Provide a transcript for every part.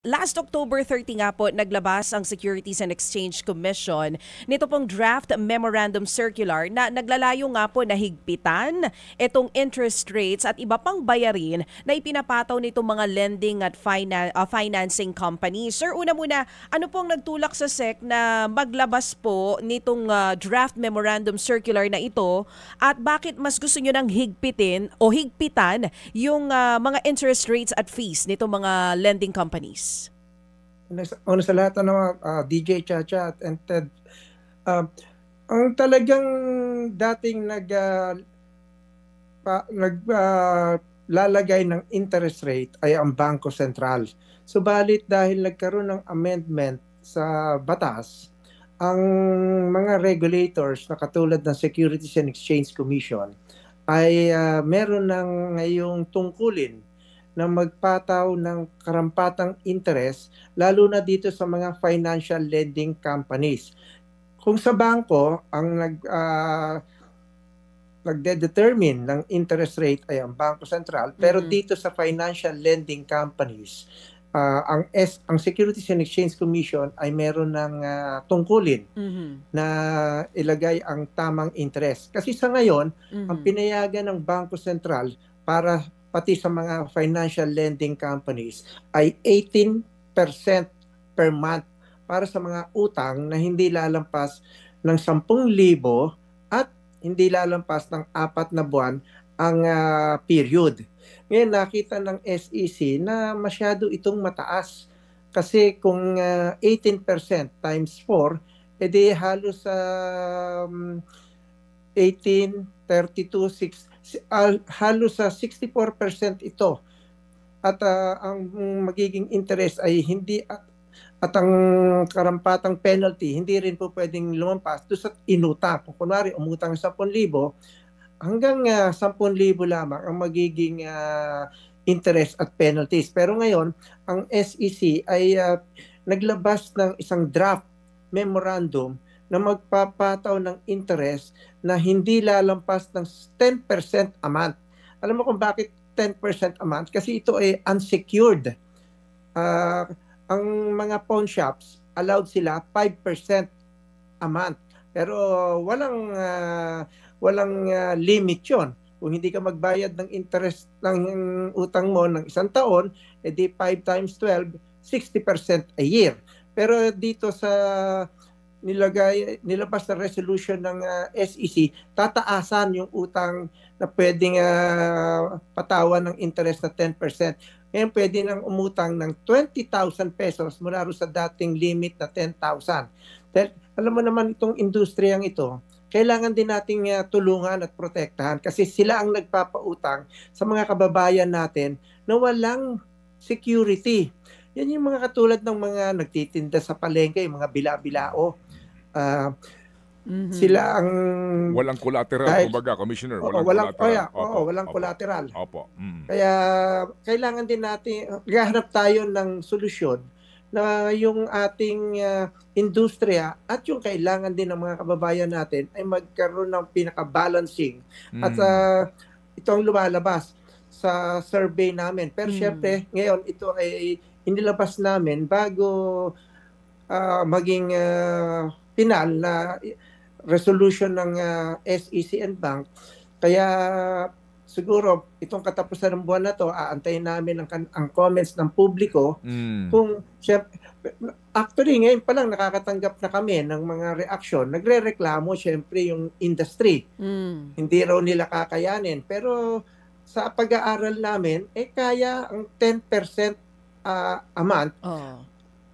Last October 30 nga po, naglabas ang Securities and Exchange Commission nito pong draft memorandum circular na naglalayo nga po na higpitan itong interest rates at iba pang bayarin na ipinapataw nitong mga lending at financing companies. Sir, una muna, ano pong nagtulak sa SEC na maglabas po nitong draft memorandum circular na ito at bakit mas gusto nyo nang higpitan yung mga interest rates at fees nitong mga lending companies? Una sa lahat, DJ Chacha and Ted, ang talagang dating lalagay ng interest rate ay ang Bangko Sentral. Subalit dahil nagkaroon ng amendment sa batas, ang mga regulators na katulad ng Securities and Exchange Commission ay meron ng ngayong tungkulin na magpataw ng karampatang interest, lalo na dito sa mga financial lending companies. Kung sa bangko, ang nagde-determine ng interest rate ay ang Bangko Sentral, pero dito sa financial lending companies, ang Securities and Exchange Commission ay meron ng tungkulin na ilagay ang tamang interest. Kasi sa ngayon, ang pinayagan ng Bangko Sentral para pati sa mga financial lending companies ay 18% per month para sa mga utang na hindi lalampas ng 10,000 at hindi lalampas ng 4 na buwan ang period. Ngayon nakita ng SEC na masyado itong mataas kasi kung 18% times 4, edi halos 18, 32, 6, halos sa 64% ito. At ang magiging interest ay hindi at ang karampatang penalty hindi rin po pwedeng lumampas doon sa inutang. Kung kunwari umutang 10,000, hanggang 10,000 lamang ang magiging interest at penalties. Pero ngayon, ang SEC ay naglabas ng isang draft memorandum na magpapataw ng interest na hindi lalampas ng 10% a month. Alam mo kung bakit 10% a month? Kasi ito ay unsecured. Ang mga pawn shops, allowed sila 5% a month. Pero walang limit yon. Kung hindi ka magbayad ng interest ng utang mo ng 1 taon, edi 5 times 12, 60% a year. Pero dito sa nilabas na resolution ng SEC, tataasan yung utang na pwedeng patawan ng interest na 10%. Ngayon pwede nang umutang ng 20,000 pesos mula sa dating limit na 10,000. Dahil alam mo naman itong industriyang ito, kailangan din nating tulungan at protektahan kasi sila ang nagpapautang sa mga kababayan natin na walang security. Yan yung mga katulad ng mga nagtitinda sa palengke, yung mga bila-bilao. Sila ang walang collateral, kumbaga, Commissioner. Walang collateral. Opo. Kaya kailangan din natin gahanap tayo ng solusyon na yung ating industriya at yung kailangan din ng mga kababayan natin ay magkaroon ng pinaka-balancing. At ito ang lumalabas sa survey namin. Pero syempre, ngayon ito ay inilabas namin bago maging final na resolution ng SEC and Bank. Kaya siguro itong katapusan ng buwan na to, aantayin namin ang comments ng publiko. Kung actually ngayon pa lang nakakatanggap na kami ng mga reaksyon. Nagrereklamo syempre yung industry. Hindi raw nila kakayanin. Pero sa pag-aaral namin, kaya ang 10% a month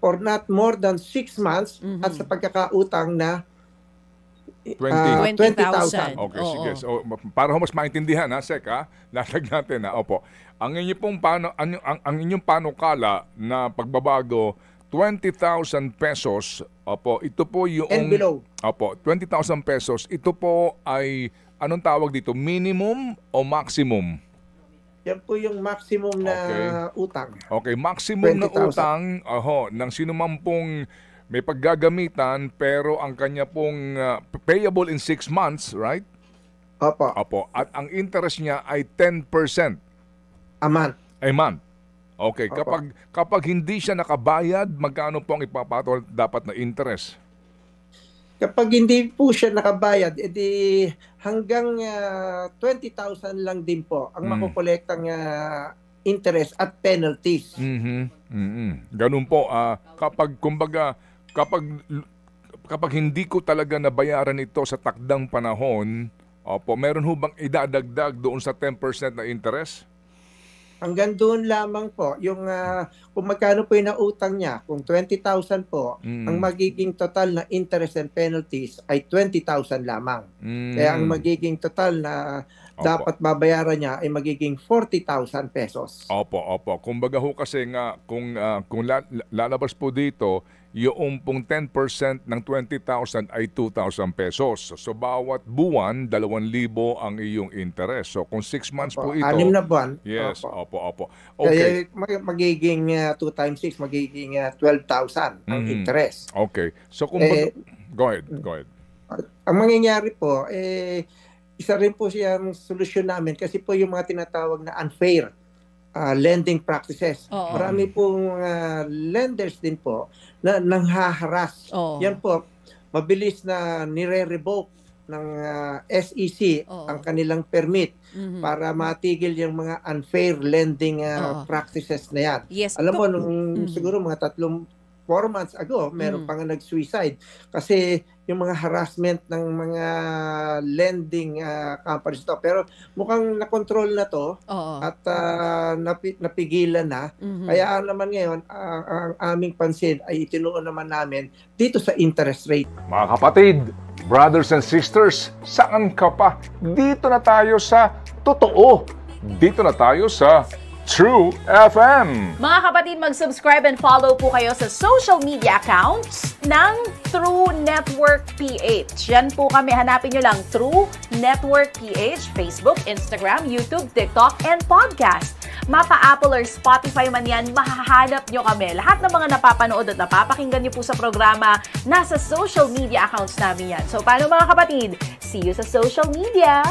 or not more than 6 months at sa pagkakautang na 20,000. Okay, sige. So, para mas maintindihan, Sec, latag natin, Opo. Ang inyong pong ang inyong panukala na pagbabago, 20,000 pesos, opo, ito po yung and below. Opo, 20,000 pesos, ito po ay anong tawag dito? Minimum o maximum? Yan po yung maximum na utang. Okay, maximum 20,000. na utang ng sinuman pong may paggagamitan pero ang kanya pong payable in 6 months, right? Opo. Opo. At ang interest niya ay 10% a month. A month. Okay, kapag hindi siya nakabayad, magkano po ang ipapatol dapat na interest? Kapag hindi po siya nakabayad, edi hanggang 20,000 lang din po ang makukolektang interest at penalties. Ganun po, kapag hindi ko talaga nabayaran ito sa takdang panahon, meron ho bang idadagdag doon sa 10% na interest? Hanggang doon lamang po, yung kung magkano po yung nautang niya, kung 20,000 po, ang magiging total na interest and penalties ay 20,000 lamang. Kaya ang magiging total na dapat babayaran niya ay magiging 40,000 pesos. Opo. Kumbaga ho kasi nga, kung lalabas po dito, yung pong 10% ng 20,000 ay 2,000 pesos. So, bawat buwan, 2,000 ang iyong interest. So, kung 6 months po ito... 6 na buwan. Yes, opo. Okay. Kaya magiging 2 times 6, magiging 12,000 ang interest. Okay. So, kumbaga... Go ahead. Ang mangyayari po, isa rin po siyang solusyon namin kasi po yung mga tinatawag na unfair lending practices. Marami pong lenders din po na nanghaharas. Yan po, mabilis na nire-revoke ng SEC ang kanilang permit para matigil yung mga unfair lending practices na yan. Yes. Alam mo, siguro mga 4 months ago, meron pa nga nag-suicide kasi yung mga harassment ng mga lending companies to. Pero mukhang nakontrol na to at napigilan na. Kaya naman ngayon, ang aming pansin ay itinuon naman namin dito sa interest rate. Mga kapatid, brothers and sisters, saan ka pa? Dito na tayo sa totoo. Dito na tayo sa True FM. Mga kapatid, mag-subscribe and follow po kayo sa social media accounts ng True Network PH. Yan po kami. Hanapin nyo lang True Network PH, Facebook, Instagram, YouTube, TikTok, and podcast. Mapa Apple or Spotify man yan, mahahanap nyo kami. Lahat ng mga napapanood at napapakinggan nyo po sa programa, nasa social media accounts namin yan. So, paano mga kapatid? See you sa social media!